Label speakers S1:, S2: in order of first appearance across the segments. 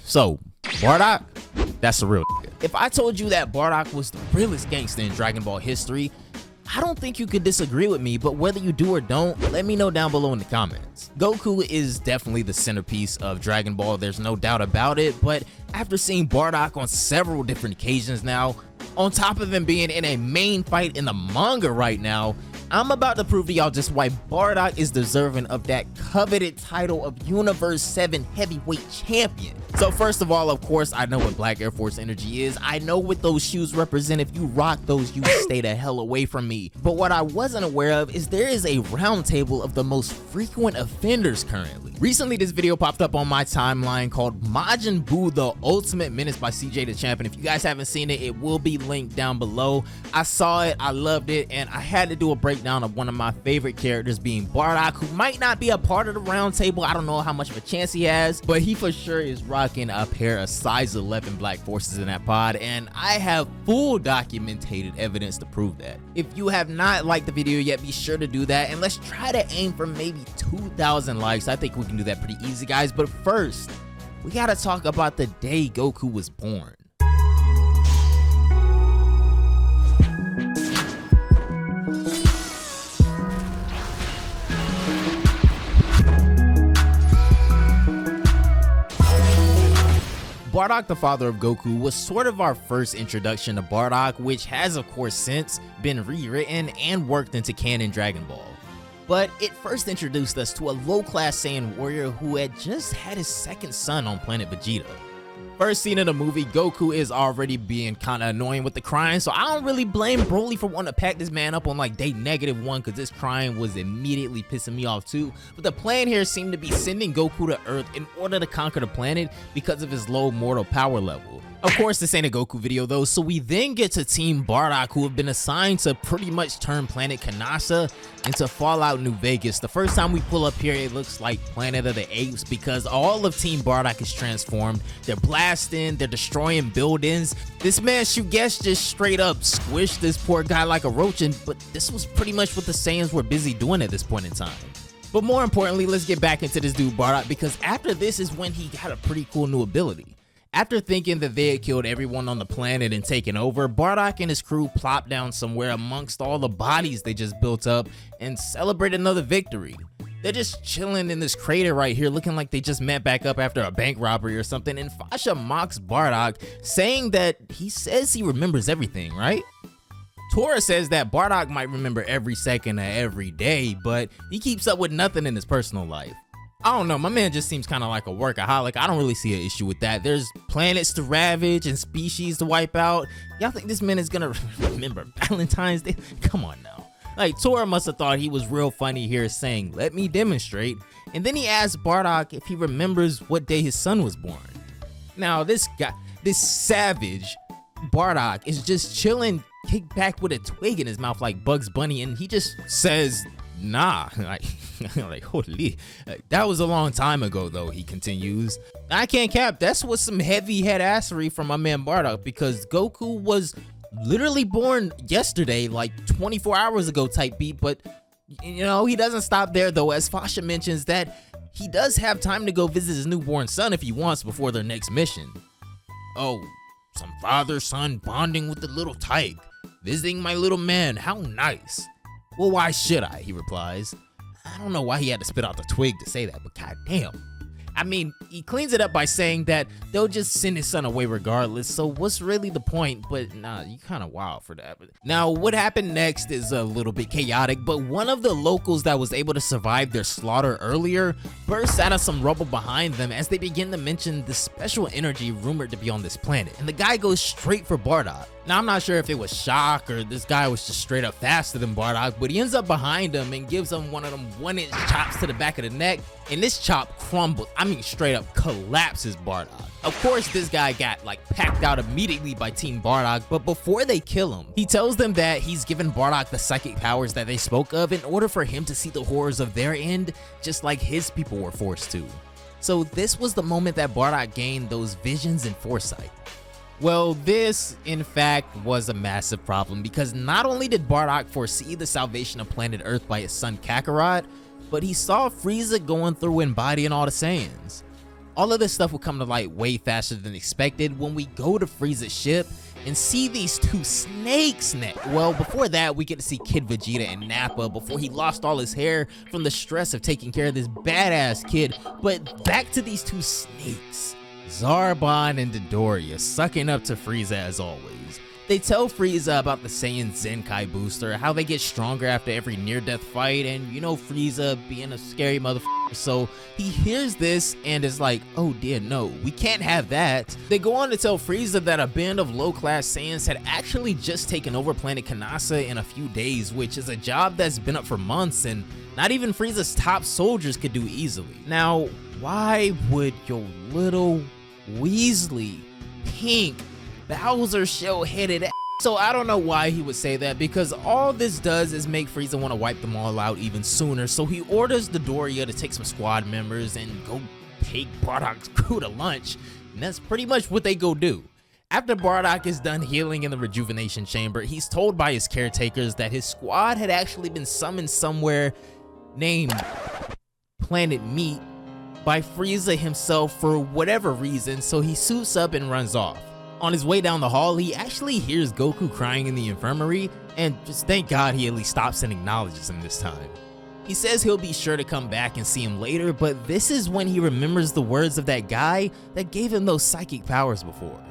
S1: So, Bardock, that's the real nigga. If I told you that Bardock was the realest gangster in Dragon Ball history, I don't think you could disagree with me, but whether you do or don't, let me know down below in the comments. Goku is definitely the centerpiece of Dragon Ball, there's no doubt about it, but after seeing Bardock on several different occasions now, on top of him being in a main fight in the manga right now, I'm about to prove to y'all just why Bardock is deserving of that coveted title of Universe 7 Heavyweight Champion. So first of all, of course, I know what Black Air Force energy is. I know what those shoes represent. If you rock those, you stay the hell away from me. But what I wasn't aware of is there is a roundtable of the most frequent offenders currently. Recently, this video popped up on my timeline called Majin Buu The Ultimate Menace by CJ the Champ. And if you guys haven't seen it, it will be linked down below. I saw it, I loved it, and I had to do a breakdown of one of my favorite characters being Bardock, who might not be a part of the roundtable. I don't know how much of a chance he has, but he for sure is rocking a pair of size 11 black forces in that pod, and I have full documented evidence to prove that. If you have not liked the video yet, be sure to do that, and let's try to aim for maybe 2,000 likes. I think we can do that pretty easy, guys, but first, we gotta talk about the day Goku was born. Bardock, the father of Goku, was sort of our first introduction to Bardock, which has of course since been rewritten and worked into canon Dragon Ball. But it first introduced us to a low-class Saiyan warrior who had just had his second son on planet Vegeta. First scene in the movie, Goku is already being kinda annoying with the crying, so I don't really blame Broly for wanting to pack this man up on like day -1, cause this crying was immediately pissing me off too. But the plan here seemed to be sending Goku to Earth in order to conquer the planet because of his low mortal power level. Of course, this ain't a Goku video though, so we then get to Team Bardock, who have been assigned to pretty much turn planet Kanasa into Fallout New Vegas. The first time we pull up here, it looks like Planet of the Apes because all of Team Bardock is transformed. They're blasting, they're destroying buildings. This man Shugesh just straight up squished this poor guy like a roach, but this was pretty much what the Saiyans were busy doing at this point in time. But more importantly, let's get back into this dude Bardock, because after this is when he got a pretty cool new ability. After thinking that they had killed everyone on the planet and taken over, Bardock and his crew plopped down somewhere amongst all the bodies they just built up and celebrate another victory. They're just chilling in this crater right here, looking like they just met back up after a bank robbery or something, and Fasha mocks Bardock, saying that he says he remembers everything, right? Tora says that Bardock might remember every second of every day, but he keeps up with nothing in his personal life. I don't know, my man just seems kind of like a workaholic. I don't really see an issue with that. There's planets to ravage and species to wipe out. Y'all think this man is gonna remember Valentine's Day? Come on now. Like, Tora must have thought he was real funny here saying, "Let me demonstrate." And then he asked Bardock if he remembers what day his son was born. Now, this guy, this savage Bardock is just chilling, kicked back with a twig in his mouth like Bugs Bunny, and he just says, "Nah." Like, holy, that was a long time ago though, he continues. I can't cap, that's what some heavy head assery from my man Bardock, because Goku was literally born yesterday, like 24 hours ago type beat. But you know, he doesn't stop there though, as Fasha mentions that he does have time to go visit his newborn son if he wants before their next mission. Oh, some father-son bonding with the little tyke, visiting my little man, how nice. Well, why should I, he replies. I don't know why he had to spit out the twig to say that, but goddamn. I mean, he cleans it up by saying that they'll just send his son away regardless, so what's really the point? But nah, you kind of wild for that. Now, what happened next is a little bit chaotic, but one of the locals that was able to survive their slaughter earlier bursts out of some rubble behind them as they begin to mention the special energy rumored to be on this planet, and the guy goes straight for Bardock. Now, I'm not sure if it was shock or this guy was just straight up faster than Bardock, but he ends up behind him and gives him one of them 1-inch chops to the back of the neck, and this chop crumbles, I mean straight up collapses Bardock. Of course, this guy got like packed out immediately by Team Bardock, but before they kill him, he tells them that he's given Bardock the psychic powers that they spoke of in order for him to see the horrors of their end, just like his people were forced to. So this was the moment that Bardock gained those visions and foresight. Well, this, in fact, was a massive problem, because not only did Bardock foresee the salvation of planet Earth by his son Kakarot, but he saw Frieza going through embodying all the Saiyans. All of this stuff will come to light way faster than expected when we go to Frieza's ship and see these two snakes well, before that, we get to see Kid Vegeta and Nappa before he lost all his hair from the stress of taking care of this badass kid. But back to these two snakes, Zarbon and Dodoria, sucking up to Frieza as always. They tell Frieza about the Saiyan Zenkai booster, how they get stronger after every near-death fight, and you know Frieza being a scary motherfucker, so he hears this and is like, oh dear, no, we can't have that. They go on to tell Frieza that a band of low-class Saiyans had actually just taken over planet Kanasa in a few days, which is a job that's been up for months and not even Frieza's top soldiers could do easily. Now, why would your little Weasley, pink, Bowser shell-headed ass? So I don't know why he would say that, because all this does is make Frieza want to wipe them all out even sooner, so he orders Dodoria to take some squad members and go take Bardock's crew to lunch, and that's pretty much what they go do. After Bardock is done healing in the rejuvenation chamber, he's told by his caretakers that his squad had actually been summoned somewhere named Planet Meat by Frieza himself for whatever reason, so he suits up and runs off. On his way down the hall, he actually hears Goku crying in the infirmary, and just thank God he at least stops and acknowledges him this time. He says he'll be sure to come back and see him later, but this is when he remembers the words of that guy that gave him those psychic powers before.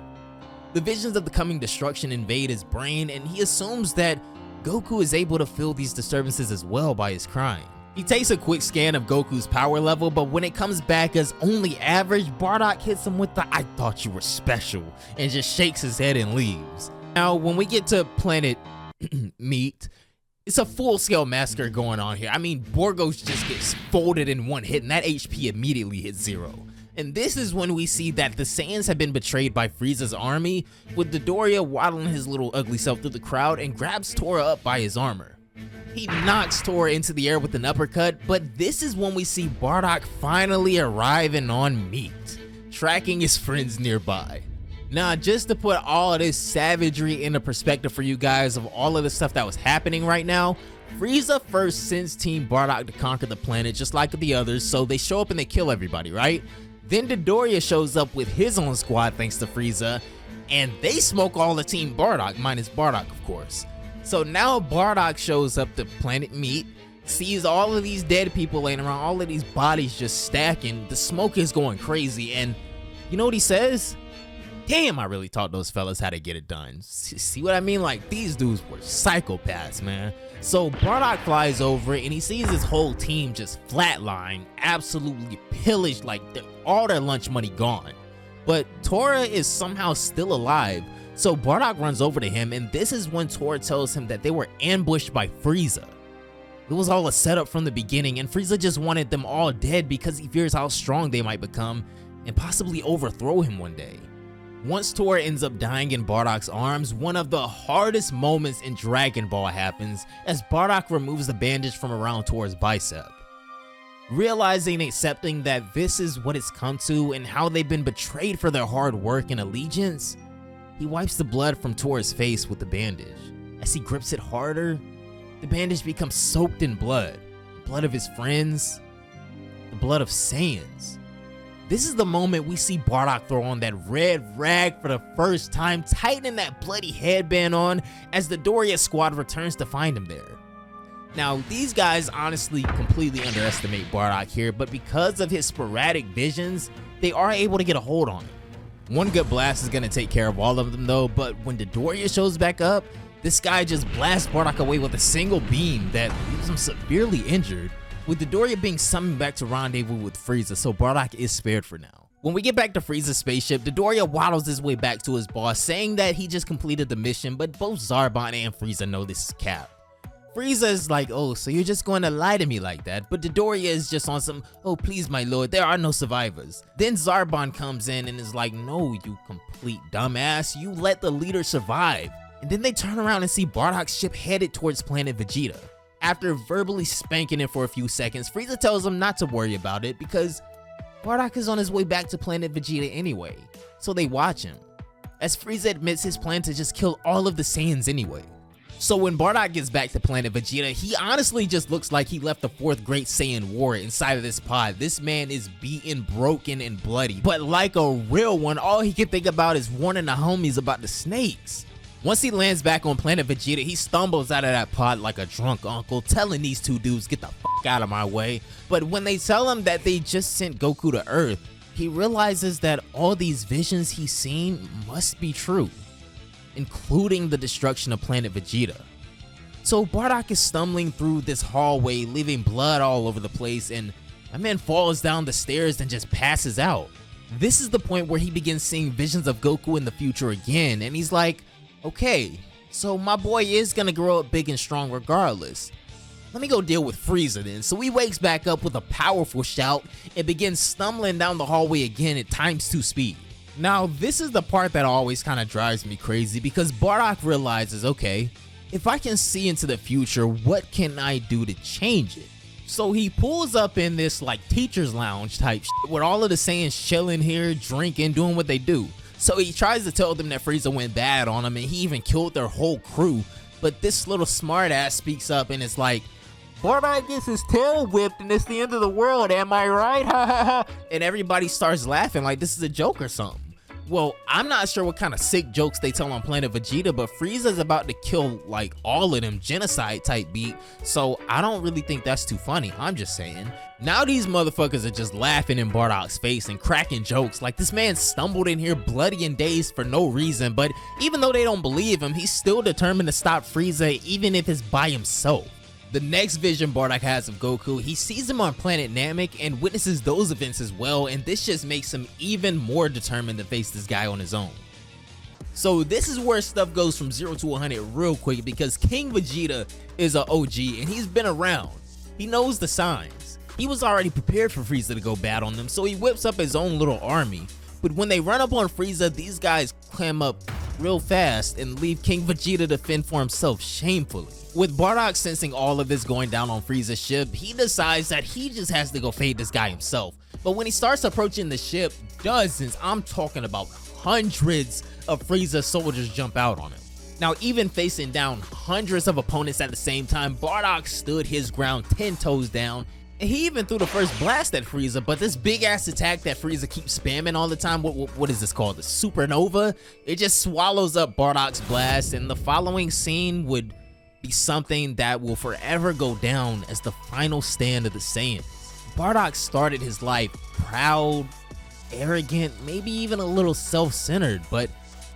S1: The visions of the coming destruction invade his brain, and he assumes that Goku is able to feel these disturbances as well by his crying. He takes a quick scan of Goku's power level, but when it comes back as only average, Bardock hits him with the "I thought you were special" and just shakes his head and leaves. Now, when we get to Planet Meat, it's a full-scale massacre going on here. I mean, Borgos just gets folded in one hit and that HP immediately hits 0. And this is when we see that the Saiyans have been betrayed by Frieza's army, with Dodoria waddling his little ugly self through the crowd and grabs Tora up by his armor. He knocks Tora into the air with an uppercut, but this is when we see Bardock finally arriving on Meat, tracking his friends nearby. Now, just to put all of this savagery into perspective for you guys of all of the stuff that was happening right now, Frieza first sends Team Bardock to conquer the planet just like the others, so they show up and they kill everybody, right? Then Dodoria shows up with his own squad thanks to Frieza, and they smoke all the Team Bardock, minus Bardock of course. So now Bardock shows up to Planet Meat, sees all of these dead people laying around, all of these bodies just stacking, the smoke is going crazy, and you know what he says? Damn, I really taught those fellas how to get it done. See what I mean? Like, these dudes were psychopaths, man. So Bardock flies over and he sees his whole team just flatline, absolutely pillaged, like all their lunch money gone. But Tora is somehow still alive. So Bardock runs over to him, and this is when Tora tells him that they were ambushed by Frieza. It was all a setup from the beginning, and Frieza just wanted them all dead because he fears how strong they might become and possibly overthrow him one day. Once Tora ends up dying in Bardock's arms, one of the hardest moments in Dragon Ball happens as Bardock removes the bandage from around Tora's bicep. Realizing and accepting that this is what it's come to and how they've been betrayed for their hard work and allegiance, he wipes the blood from Tora's face with the bandage. As he grips it harder, the bandage becomes soaked in blood. The blood of his friends, the blood of Saiyans. This is the moment we see Bardock throw on that red rag for the first time, tightening that bloody headband on as the Dodoria squad returns to find him there. Now, these guys honestly completely underestimate Bardock here, but because of his sporadic visions, they are able to get a hold on him. One good blast is going to take care of all of them though, but when Dodoria shows back up, this guy just blasts Bardock away with a single beam that leaves him severely injured, with Dodoria being summoned back to rendezvous with Frieza, so Bardock is spared for now. When we get back to Frieza's spaceship, Dodoria waddles his way back to his boss, saying that he just completed the mission, but both Zarbon and Frieza know this is cap. Frieza is like, oh, so you're just going to lie to me like that? But Dodoria is just on some, oh please my lord, there are no survivors. Then Zarbon comes in and is like, no you complete dumbass, you let the leader survive. And then they turn around and see Bardock's ship headed towards planet Vegeta. After verbally spanking it for a few seconds, Frieza tells him not to worry about it because Bardock is on his way back to planet Vegeta anyway, so they watch him, as Frieza admits his plan to just kill all of the Saiyans anyway. So when Bardock gets back to planet Vegeta, he honestly just looks like he left the 4th Great Saiyan War inside of this pod. This man is beaten, broken, and bloody. But like a real one, all he can think about is warning the homies about the snakes. Once he lands back on planet Vegeta, he stumbles out of that pod like a drunk uncle, telling these two dudes, get the fuck out of my way. But when they tell him that they just sent Goku to Earth, he realizes that all these visions he's seen must be true, including the destruction of planet Vegeta. So Bardock is stumbling through this hallway, leaving blood all over the place, and my man falls down the stairs and just passes out. This is the point where he begins seeing visions of Goku in the future again, and he's like, okay, so my boy is gonna grow up big and strong regardless. Let me go deal with Frieza then. So he wakes back up with a powerful shout and begins stumbling down the hallway again at ×2 speed. Now, this is the part that always kind of drives me crazy, because Bardock realizes, okay, if I can see into the future, what can I do to change it? So he pulls up in this like teacher's lounge type shit with all of the Saiyans chilling here, drinking, doing what they do. So he tries to tell them that Frieza went bad on him and he even killed their whole crew. But this little smart ass speaks up and it's like, Bardock gets his tail whipped and it's the end of the world, am I right? Ha ha ha. And everybody starts laughing like this is a joke or something. Well, I'm not sure what kind of sick jokes they tell on planet Vegeta, but Frieza's about to kill like all of them, genocide type beat, so I don't really think that's too funny, I'm just saying. Now these motherfuckers are just laughing in Bardock's face and cracking jokes like this man stumbled in here bloody and dazed for no reason, but even though they don't believe him, he's still determined to stop Frieza even if it's by himself. The next vision Bardock has of Goku, he sees him on planet Namek and witnesses those events as well, and this just makes him even more determined to face this guy on his own. So this is where stuff goes from 0 to 100 real quick, because King Vegeta is an OG and he's been around. He knows the signs. He was already prepared for Frieza to go bad on them, so he whips up his own little army. But when they run up on Frieza, these guys climb up real fast and leave King Vegeta to fend for himself shamefully. With Bardock sensing all of this going down on Frieza's ship, he decides that he just has to go fade this guy himself. But when he starts approaching the ship, dozens, I'm talking about hundreds of Frieza soldiers jump out on him. Now, even facing down hundreds of opponents at the same time, Bardock stood his ground 10 toes down, and he even threw the first blast at Frieza, but this big ass attack that Frieza keeps spamming all the time, what is this called, the supernova? It just swallows up Bardock's blast, and the following scene would be something that will forever go down as the final stand of the Saiyans. Bardock started his life proud, arrogant, maybe even a little self-centered, but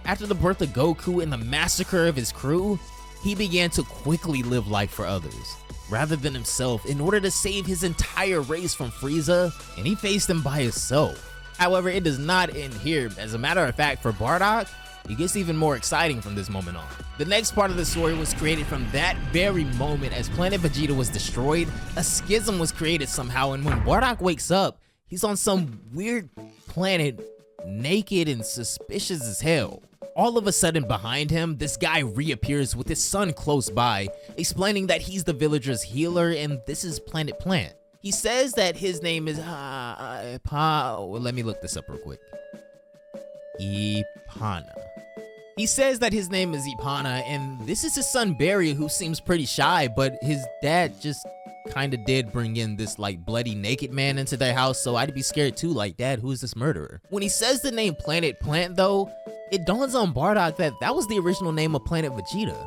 S1: after the birth of Goku and the massacre of his crew, he began to quickly live life for others, rather than himself, in order to save his entire race from Frieza, and he faced him by himself. However, it does not end here. As a matter of fact, for Bardock, it gets even more exciting from this moment on. The next part of the story was created from that very moment. As planet Vegeta was destroyed, a schism was created somehow, and when Bardock wakes up, he's on some weird planet, naked and suspicious as hell. All of a sudden behind him, this guy reappears with his son close by, explaining that he's the villager's healer and this is Planet Plant. He says that his name is let me look this up real quick. Ipana. He says that his name is Ipana, and this is his son Barry, who seems pretty shy, but his dad just kind of did bring in this like bloody naked man into their house, so I'd be scared too, like, Dad, who is this murderer? When he says the name Planet Plant though, it dawns on Bardock that that was the original name of Planet Vegeta.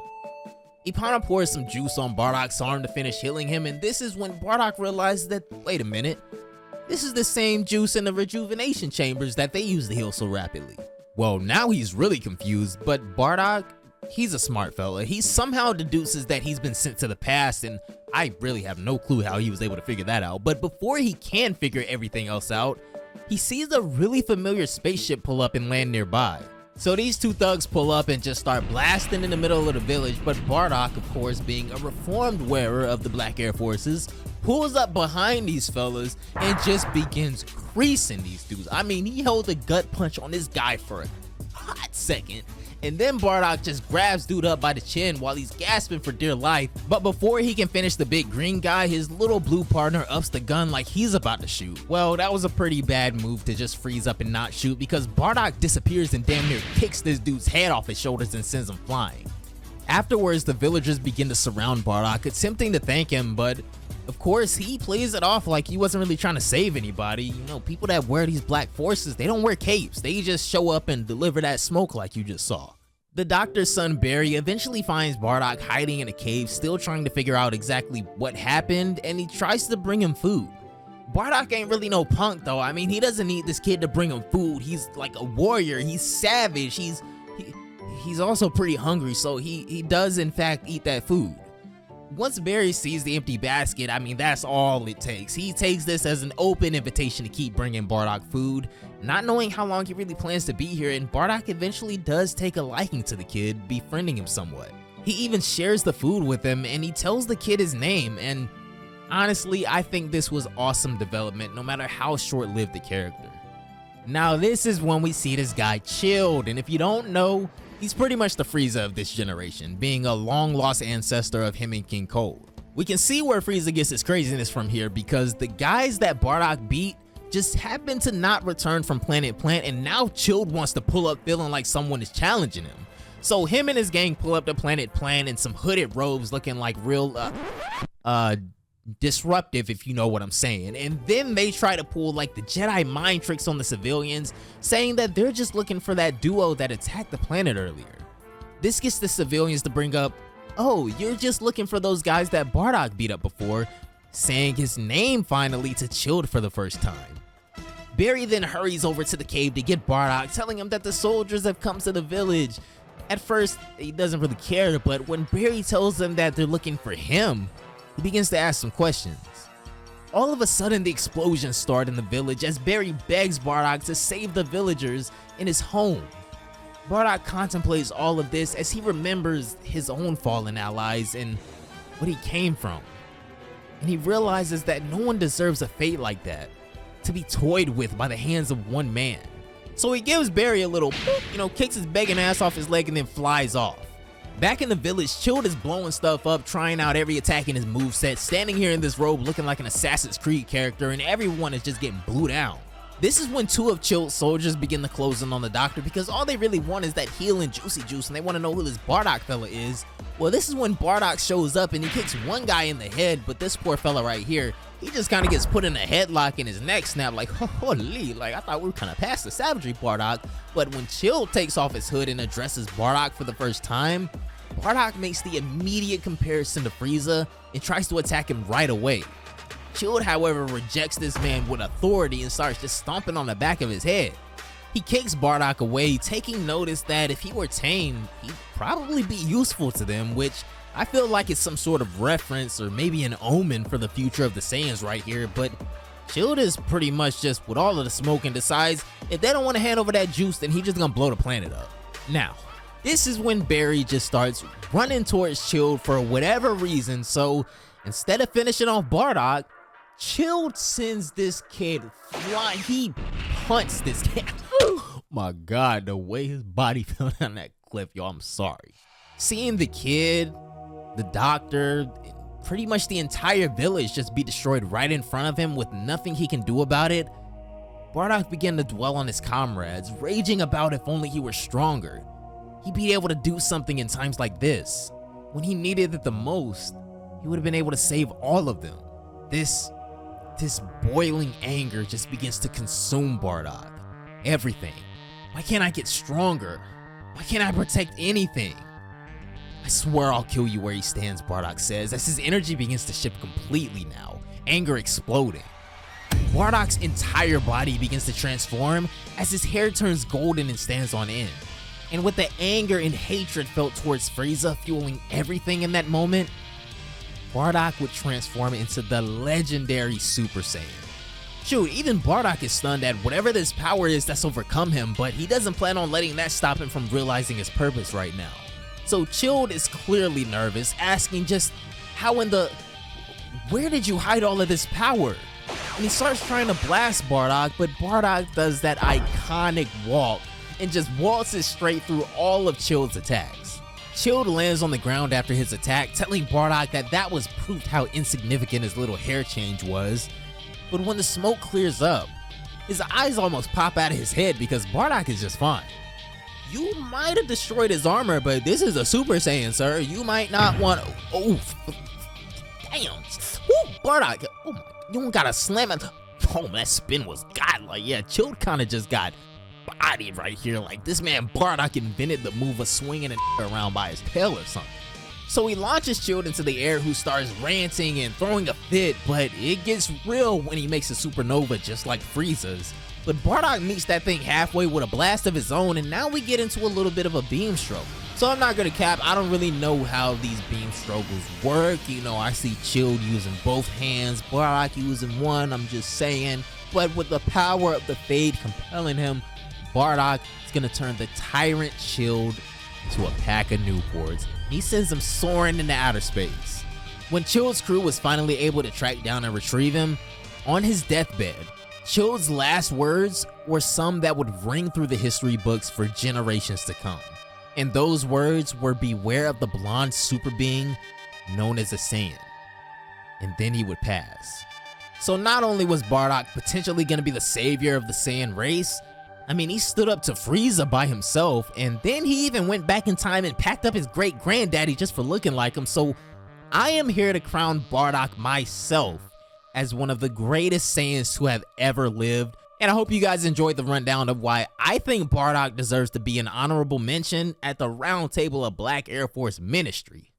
S1: Ipana pours some juice on Bardock's arm to finish healing him, and this is when Bardock realizes that, wait a minute, this is the same juice in the rejuvenation chambers that they use to heal so rapidly. Well, now he's really confused, but Bardock, he's a smart fella. He somehow deduces that he's been sent to the past, and I really have no clue how he was able to figure that out. But before he can figure everything else out, he sees a really familiar spaceship pull up and land nearby. So these two thugs pull up and just start blasting in the middle of the village, but Bardock, of course, being a reformed wearer of the Black Air Forces, pulls up behind these fellas and just begins creasing these dudes. I mean, he held a gut punch on this guy for a hot second, and then Bardock just grabs dude up by the chin while he's gasping for dear life. But before he can finish the big green guy, his little blue partner ups the gun like he's about to shoot. Well, that was a pretty bad move to just freeze up and not shoot, because Bardock disappears and damn near kicks this dude's head off his shoulders and sends him flying. Afterwards, the villagers begin to surround Bardock, attempting to thank him, but of course, he plays it off like he wasn't really trying to save anybody. You know, people that wear these black forces, they don't wear capes. They just show up and deliver that smoke like you just saw. The doctor's son, Barry, eventually finds Bardock hiding in a cave, still trying to figure out exactly what happened, and he tries to bring him food. Bardock ain't really no punk though. I mean, he doesn't need this kid to bring him food. He's like a warrior. He's savage. He's also pretty hungry, so he does in fact eat that food. Once Barry sees the empty basket, I mean, that's all it takes. He takes this as an open invitation to keep bringing Bardock food, not knowing how long he really plans to be here, and Bardock eventually does take a liking to the kid, befriending him somewhat. He even shares the food with him, and he tells the kid his name, and honestly, I think this was awesome development, no matter how short-lived the character. Now, this is when we see this guy Chilled, and if you don't know, he's pretty much the Frieza of this generation, being a long-lost ancestor of him and King Cold. We can see where Frieza gets his craziness from here because the guys that Bardock beat just happen to not return from Planet Plant, and now Chilled wants to pull up feeling like someone is challenging him. So him and his gang pull up to Planet Plant in some hooded robes looking like real, disruptive, if you know what I'm saying, and then they try to pull like the Jedi mind tricks on the civilians, saying that they're just looking for that duo that attacked the planet earlier. This gets the civilians to bring up, oh, you're just looking for those guys that Bardock beat up before, saying his name finally to Chilled for the first time. Barry then hurries over to the cave to get Bardock, telling him that the soldiers have come to the village. At first, he doesn't really care, but when Barry tells them that they're looking for him, he begins to ask some questions. All of a sudden, the explosions start in the village as Barry begs Bardock to save the villagers in his home. Bardock contemplates all of this as he remembers his own fallen allies and what he came from. And he realizes that no one deserves a fate like that, to be toyed with by the hands of one man. So he gives Barry a little boop, kicks his begging ass off his leg and then flies off. Back in the village, Chilled is blowing stuff up, trying out every attack in his moveset, standing here in this robe looking like an Assassin's Creed character, and everyone is just getting blew down. This is when two of Chilled's soldiers begin to close in on the doctor because all they really want is that healing juicy juice and they want to know who this Bardock fella is. Well, this is when Bardock shows up and he kicks one guy in the head, but this poor fella right here, he just kind of gets put in a headlock and his neck snapped like, holy, like I thought we were kind of past the savagery Bardock. But when Chilled takes off his hood and addresses Bardock for the first time, Bardock makes the immediate comparison to Frieza and tries to attack him right away. Chilled, however, rejects this man with authority and starts just stomping on the back of his head. He kicks Bardock away, taking notice that if he were tamed, he'd probably be useful to them, which I feel like it's some sort of reference or maybe an omen for the future of the Saiyans right here, but Chilled is pretty much just with all of the smoke and decides if they don't want to hand over that juice, then he's just gonna blow the planet up. Now, this is when Barry just starts running towards Chilled for whatever reason, so instead of finishing off Bardock, Chilled sends this kid flying. He punts this kid. Oh my god, the way his body fell down that cliff, y'all, I'm sorry. Seeing the kid, the doctor, pretty much the entire village just be destroyed right in front of him with nothing he can do about it, Bardock began to dwell on his comrades, raging about if only he were stronger. He'd be able to do something in times like this. When he needed it the most, he would have been able to save all of them. This boiling anger just begins to consume Bardock. Everything. Why can't I get stronger? Why can't I protect anything? I swear I'll kill you where he stands, Bardock says, as his energy begins to shift completely now, anger exploding. Bardock's entire body begins to transform as his hair turns golden and stands on end. And with the anger and hatred felt towards Frieza fueling everything in that moment, Bardock would transform into the legendary Super Saiyan. Shoot, even Bardock is stunned at whatever this power is that's overcome him, but he doesn't plan on letting that stop him from realizing his purpose right now. So Chilled is clearly nervous, asking just where did you hide all of this power? And he starts trying to blast Bardock, but Bardock does that iconic walk and just waltzes straight through all of Chilled's attacks. Chilled lands on the ground after his attack, telling Bardock that was proof how insignificant his little hair change was. But when the smoke clears up, his eyes almost pop out of his head because Bardock is just fine. you might have destroyed his armor, but this is a Super Saiyan, sir. You might not want to. Oh, damn. Woo, Bardock. Oh my, you don't gotta slam it. Oh, that spin was godlike. Yeah, Chilled kind of just got bodied right here. Like, this man Bardock invented the move of swinging a around by his tail or something. So he launches Chilled into the air, who starts ranting and throwing a fit, but it gets real when he makes a supernova just like Frieza's. But Bardock meets that thing halfway with a blast of his own, and now we get into a little bit of a beam struggle. So I'm not gonna cap, I don't really know how these beam struggles work. You know, I see Chilled using both hands, Bardock using one, I'm just saying. But with the power of the Fade compelling him, Bardock is gonna turn the Tyrant Chilled into a pack of Newports. He sends him soaring into outer space. When Chilled's crew was finally able to track down and retrieve him, on his deathbed, Chilled's last words were some that would ring through the history books for generations to come. And those words were, beware of the blonde super being known as a Saiyan. And then he would pass. So not only was Bardock potentially going to be the savior of the Saiyan race, I mean, he stood up to Frieza by himself, and then he even went back in time and packed up his great granddaddy just for looking like him. So I am here to crown Bardock myself as one of the greatest Saiyans to have ever lived. And I hope you guys enjoyed the rundown of why I think Bardock deserves to be an honorable mention at the roundtable of Black Air Force Ministry.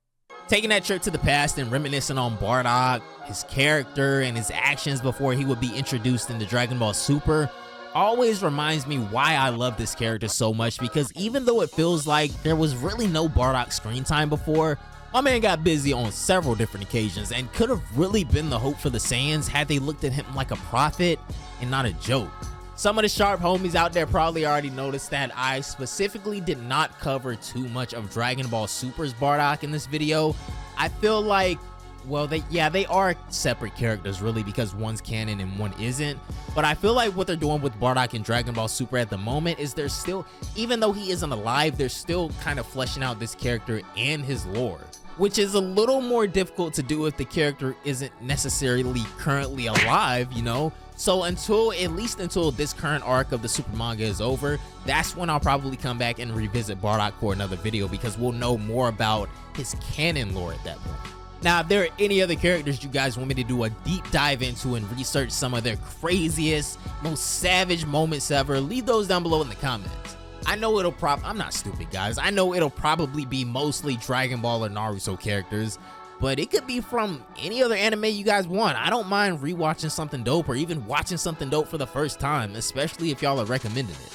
S1: Taking that trip to the past and reminiscing on Bardock, his character, and his actions before he would be introduced into Dragon Ball Super always reminds me why I love this character so much, because even though it feels like there was really no Bardock screen time before, my man got busy on several different occasions and could have really been the hope for the Saiyans had they looked at him like a prophet and not a joke. Some of the sharp homies out there probably already noticed that I specifically did not cover too much of Dragon Ball Super's Bardock in this video. I feel like, well, they are separate characters really, because one's canon and one isn't. But I feel like what they're doing with Bardock in Dragon Ball Super at the moment is they're still, even though he isn't alive, they're still kind of fleshing out this character and his lore, which is a little more difficult to do if the character isn't necessarily currently alive, you know? So at least until this current arc of the Super manga is over, that's when I'll probably come back and revisit Bardock for another video, because we'll know more about his canon lore at that point. Now, if there are any other characters you guys want me to do a deep dive into and research some of their craziest, most savage moments ever, leave those down below in the comments. I know I'm not stupid, guys. I know it'll probably be mostly Dragon Ball or Naruto characters, but it could be from any other anime you guys want. I don't mind rewatching something dope or even watching something dope for the first time, especially if y'all are recommending it.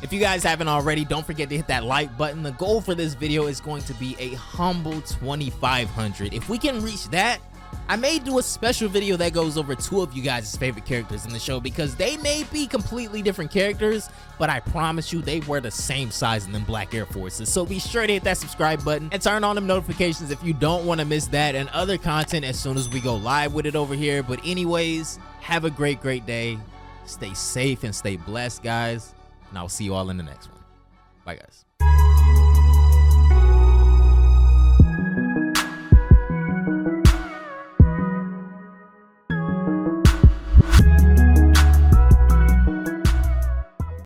S1: If you guys haven't already, don't forget to hit that like button. The goal for this video is going to be a humble 2,500. If we can reach that, I may do a special video that goes over two of you guys' favorite characters in the show, because they may be completely different characters, but I promise you they wear the same size in them Black Air Forces. So be sure to hit that subscribe button and turn on them notifications if you don't want to miss that and other content as soon as we go live with it over here. But anyways, have a great day. Stay safe and stay blessed, guys. And I'll see you all in the next one. Bye, guys.